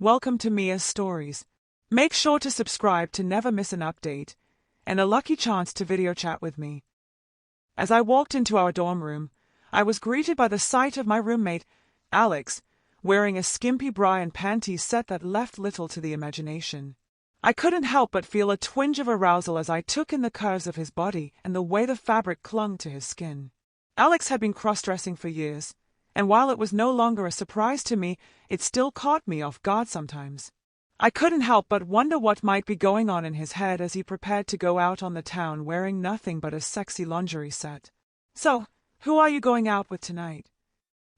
welcome to Mia's Stories. Make sure to subscribe to never miss an update, and a lucky chance to video chat with me. As I walked into our dorm room, I was greeted by the sight of my roommate, Alex, wearing a skimpy bra and panties set that left little to the imagination. I couldn't help but feel a twinge of arousal as I took in the curves of his body and the way the fabric clung to his skin. Alex had been cross-dressing for years, and while it was no longer a surprise to me, it still caught me off guard sometimes. I couldn't help but wonder what might be going on in his head as he prepared to go out on the town wearing nothing but a sexy lingerie set. "So, who are you going out with tonight?"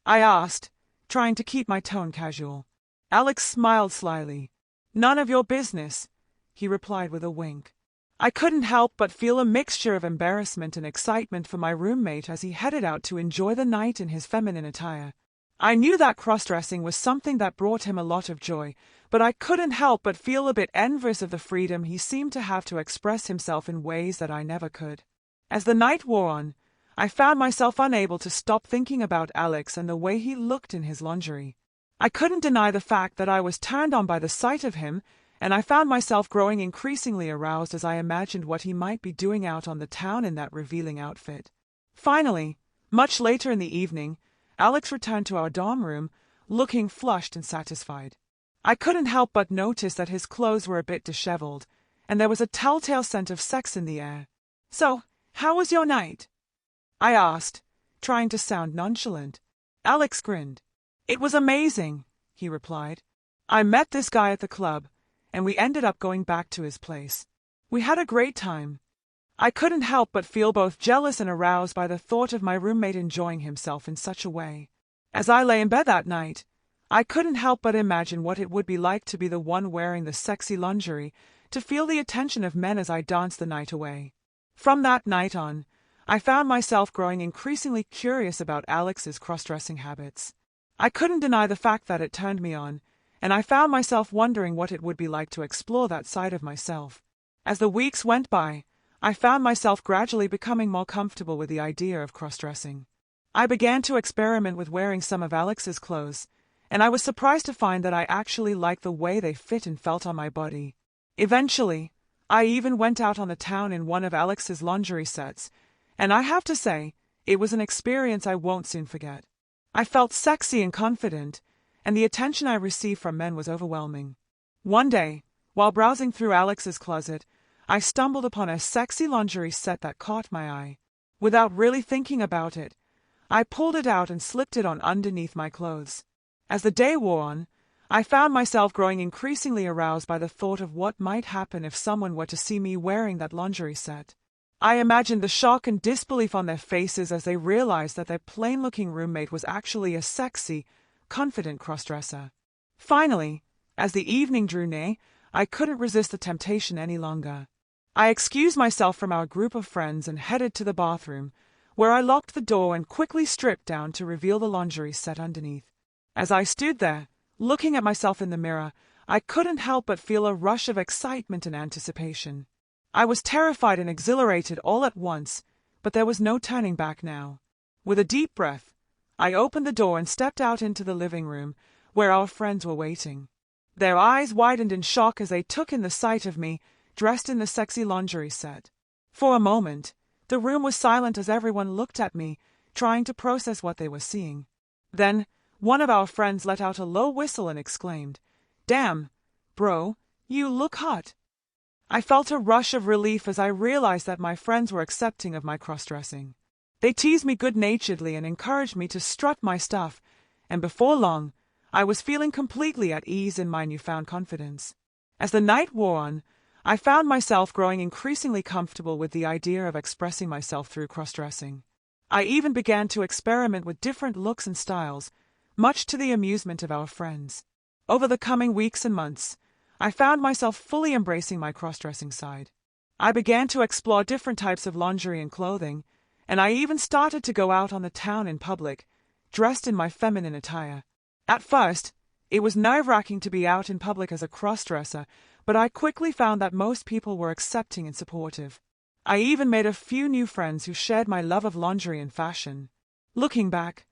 I asked, trying to keep my tone casual. Alex smiled slyly. "None of your business," he replied with a wink. I couldn't help but feel a mixture of embarrassment and excitement for my roommate as he headed out to enjoy the night in his feminine attire. I knew that cross-dressing was something that brought him a lot of joy, but I couldn't help but feel a bit envious of the freedom he seemed to have to express himself in ways that I never could. As the night wore on, I found myself unable to stop thinking about Alex and the way he looked in his lingerie. I couldn't deny the fact that I was turned on by the sight of him, and I found myself growing increasingly aroused as I imagined what he might be doing out on the town in that revealing outfit. Finally, much later in the evening, Alex returned to our dorm room, looking flushed and satisfied. I couldn't help but notice that his clothes were a bit disheveled, and there was a telltale scent of sex in the air. "So, how was your night?" I asked, trying to sound nonchalant. Alex grinned. "It was amazing," he replied. "I met this guy at the club, and we ended up going back to his place. We had a great time." I couldn't help but feel both jealous and aroused by the thought of my roommate enjoying himself in such a way. As I lay in bed that night, I couldn't help but imagine what it would be like to be the one wearing the sexy lingerie, to feel the attention of men as I danced the night away. From that night on, I found myself growing increasingly curious about Alex's cross-dressing habits. I couldn't deny the fact that it turned me on, and I found myself wondering what it would be like to explore that side of myself. As the weeks went by, I found myself gradually becoming more comfortable with the idea of cross-dressing. I began to experiment with wearing some of Alex's clothes, and I was surprised to find that I actually liked the way they fit and felt on my body. Eventually, I even went out on the town in one of Alex's lingerie sets, and I have to say, it was an experience I won't soon forget. I felt sexy and confident, and the attention I received from men was overwhelming. One day, while browsing through Alex's closet, I stumbled upon a sexy lingerie set that caught my eye. Without really thinking about it, I pulled it out and slipped it on underneath my clothes. As the day wore on, I found myself growing increasingly aroused by the thought of what might happen if someone were to see me wearing that lingerie set. I imagined the shock and disbelief on their faces as they realized that their plain-looking roommate was actually a sexy, confident cross-dresser. Finally, as the evening drew near, I couldn't resist the temptation any longer. I excused myself from our group of friends and headed to the bathroom, where I locked the door and quickly stripped down to reveal the lingerie set underneath. As I stood there, looking at myself in the mirror, I couldn't help but feel a rush of excitement and anticipation. I was terrified and exhilarated all at once, but there was no turning back now. With a deep breath, I opened the door and stepped out into the living room, where our friends were waiting. Their eyes widened in shock as they took in the sight of me, dressed in the sexy lingerie set. For a moment, the room was silent as everyone looked at me, trying to process what they were seeing. Then, one of our friends let out a low whistle and exclaimed, "Damn, bro, you look hot." I felt a rush of relief as I realized that my friends were accepting of my cross-dressing. They teased me good-naturedly and encouraged me to strut my stuff, and before long, I was feeling completely at ease in my newfound confidence. As the night wore on, I found myself growing increasingly comfortable with the idea of expressing myself through cross-dressing. I even began to experiment with different looks and styles, much to the amusement of our friends. Over the coming weeks and months, I found myself fully embracing my cross-dressing side. I began to explore different types of lingerie and clothing, and I even started to go out on the town in public, dressed in my feminine attire. At first, it was nerve-wracking to be out in public as a cross-dresser, but I quickly found that most people were accepting and supportive. I even made a few new friends who shared my love of lingerie and fashion. Looking back,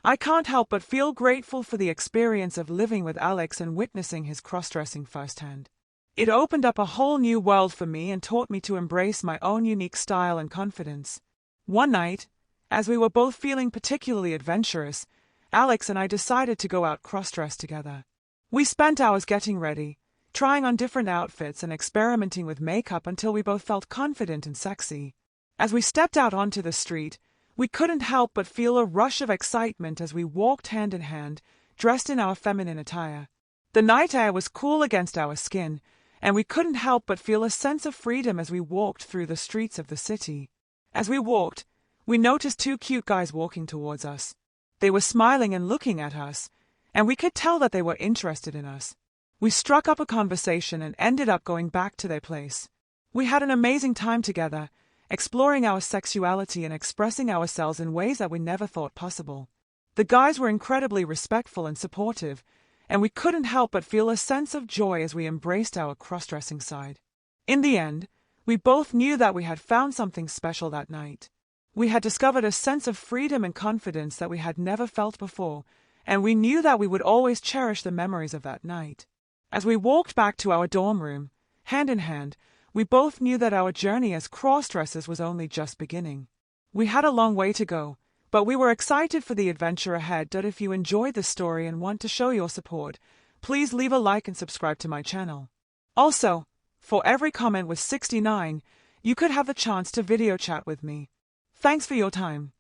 I can't help but feel grateful for the experience of living with Alex and witnessing his cross-dressing firsthand. It opened up a whole new world for me and taught me to embrace my own unique style and confidence. One night, as we were both feeling particularly adventurous, Alex and I decided to go out cross-dress together. We spent hours getting ready, trying on different outfits and experimenting with makeup until we both felt confident and sexy. As we stepped out onto the street, we couldn't help but feel a rush of excitement as we walked hand in hand, dressed in our feminine attire. The night air was cool against our skin, and we couldn't help but feel a sense of freedom as we walked through the streets of the city. As we walked, we noticed two cute guys walking towards us. They were smiling and looking at us, and we could tell that they were interested in us. We struck up a conversation and ended up going back to their place. We had an amazing time together, exploring our sexuality and expressing ourselves in ways that we never thought possible. The guys were incredibly respectful and supportive, and we couldn't help but feel a sense of joy as we embraced our cross-dressing side. In the end, we both knew that we had found something special that night. We had discovered a sense of freedom and confidence that we had never felt before, and we knew that we would always cherish the memories of that night. As we walked back to our dorm room, hand in hand, we both knew that our journey as cross-dressers was only just beginning. We had a long way to go, but we were excited for the adventure ahead. If you enjoyed this story and want to show your support, please leave a like and subscribe to my channel. Also, for every comment with 69, you could have the chance to video chat with me. Thanks for your time.